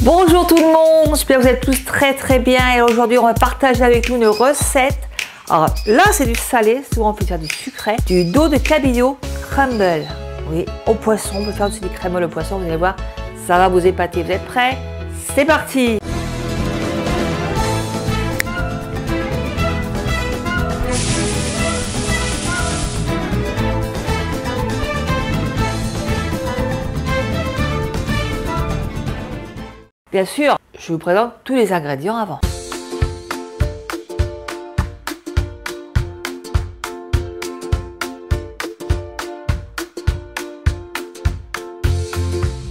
Bonjour tout le monde, j'espère que vous êtes tous très bien et aujourd'hui on va partager avec vous une recette. Alors là c'est du salé, souvent on peut faire du sucré, du dos de cabillaud crumble. Oui, au poisson, on peut faire aussi du crumble au poisson, vous allez voir, ça va vous épater. Vous êtes prêts? C'est parti! Bien sûr, je vous présente tous les ingrédients avant.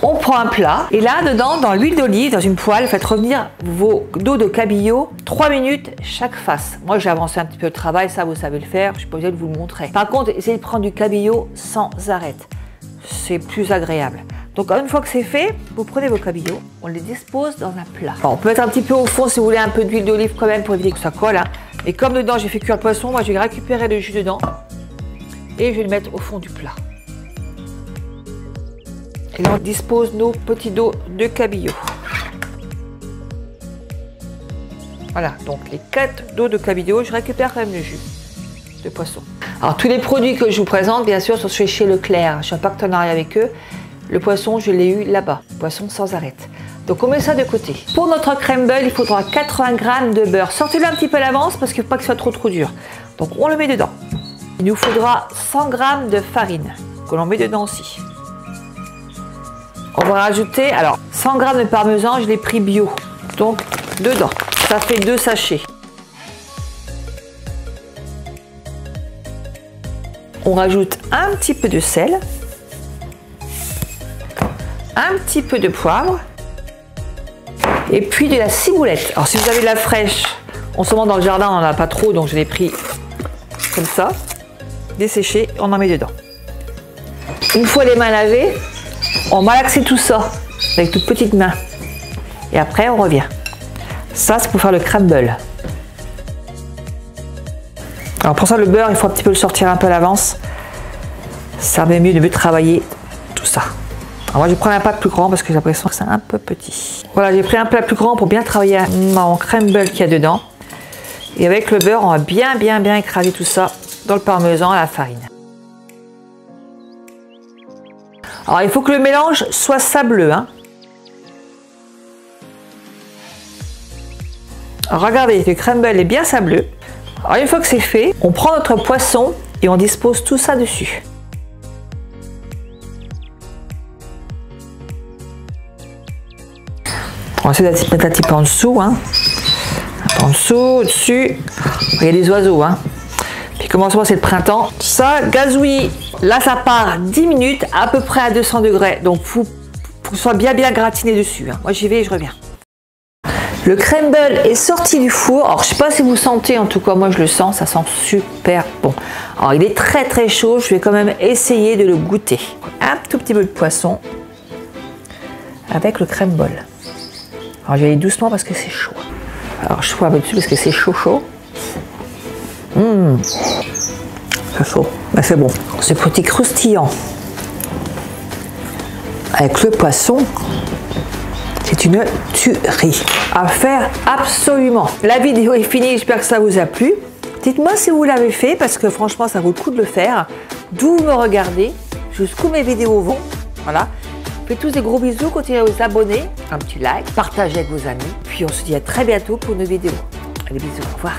On prend un plat et là dedans, dans l'huile d'olive, dans une poêle, faites revenir vos dos de cabillaud 3 minutes chaque face. Moi j'ai avancé un petit peu le travail, ça vous savez le faire, je suis pas obligée de vous le montrer. Par contre, essayez de prendre du cabillaud sans arrêt, c'est plus agréable. Donc une fois que c'est fait, vous prenez vos cabillauds, on les dispose dans un plat. Bon, on peut mettre un petit peu au fond si vous voulez un peu d'huile d'olive quand même pour éviter que ça colle. Hein. Et comme dedans j'ai fait cuire le poisson, moi je vais récupérer le jus dedans et je vais le mettre au fond du plat. Et là on dispose nos petits dos de cabillaud. Voilà, donc les 4 dos de cabillaud, je récupère quand même le jus de poisson. Alors tous les produits que je vous présente, bien sûr, sont chez Leclerc. Je suis en partenariat avec eux. Le poisson, je l'ai eu là-bas, poisson sans arrêt. Donc on met ça de côté. Pour notre crumble, il faudra 80 g de beurre. Sortez-le un petit peu à l'avance parce qu'il ne faut pas que ce soit trop dur. Donc on le met dedans. Il nous faudra 100 g de farine que l'on met dedans aussi. On va rajouter, alors 100 g de parmesan, je l'ai pris bio. Donc dedans, ça fait 2 sachets. On rajoute un petit peu de sel. Un petit peu de poivre et puis de la ciboulette. Alors si vous avez de la fraîche, en ce moment dans le jardin on n'en a pas trop, donc je l'ai pris comme ça, desséché, on en met dedans. Une fois les mains lavées, on malaxe tout ça avec toutes petites mains et après on revient. Ça c'est pour faire le crumble. Alors pour ça le beurre il faut un petit peu le sortir un peu à l'avance, ça va mieux de mieux travailler tout ça. Alors moi je prends un plat plus grand parce que j'ai l'impression que c'est un peu petit. Voilà, j'ai pris un plat plus grand pour bien travailler mon crumble qu'il y a dedans. Et avec le beurre, on va bien écraser tout ça dans le parmesan et la farine. Alors il faut que le mélange soit sableux. Hein. Alors regardez, le crumble est bien sableux. Alors une fois que c'est fait, on prend notre poisson et on dispose tout ça dessus. On va essayer de mettre un petit peu en dessous, hein. Un peu en dessous, au-dessus. Il y a des oiseaux, hein. Puis comme en ce moment c'est le printemps, ça gazouille. Là ça part 10 minutes à peu près à 200 degrés. Donc il faut que ce soit bien gratiné dessus. Hein. Moi j'y vais et je reviens. Le crumble est sorti du four. Alors je sais pas si vous sentez, en tout cas moi je le sens, ça sent super bon. Alors il est très chaud, je vais quand même essayer de le goûter. Un tout petit peu de poisson avec le crumble. Alors je vais aller doucement parce que c'est chaud. Alors je fous un peu dessus parce que c'est chaud. C'est chaud, mais c'est bon. Ce petit croustillant avec le poisson, c'est une tuerie à faire absolument. La vidéo est finie, j'espère que ça vous a plu. Dites-moi si vous l'avez fait parce que franchement ça vaut le coup de le faire. D'où vous me regardez, jusqu'où mes vidéos vont. Voilà. Faites tous des gros bisous, continuez à vous abonner, un petit like, partagez avec vos amis. Puis on se dit à très bientôt pour une vidéo. Allez, bisous, au revoir.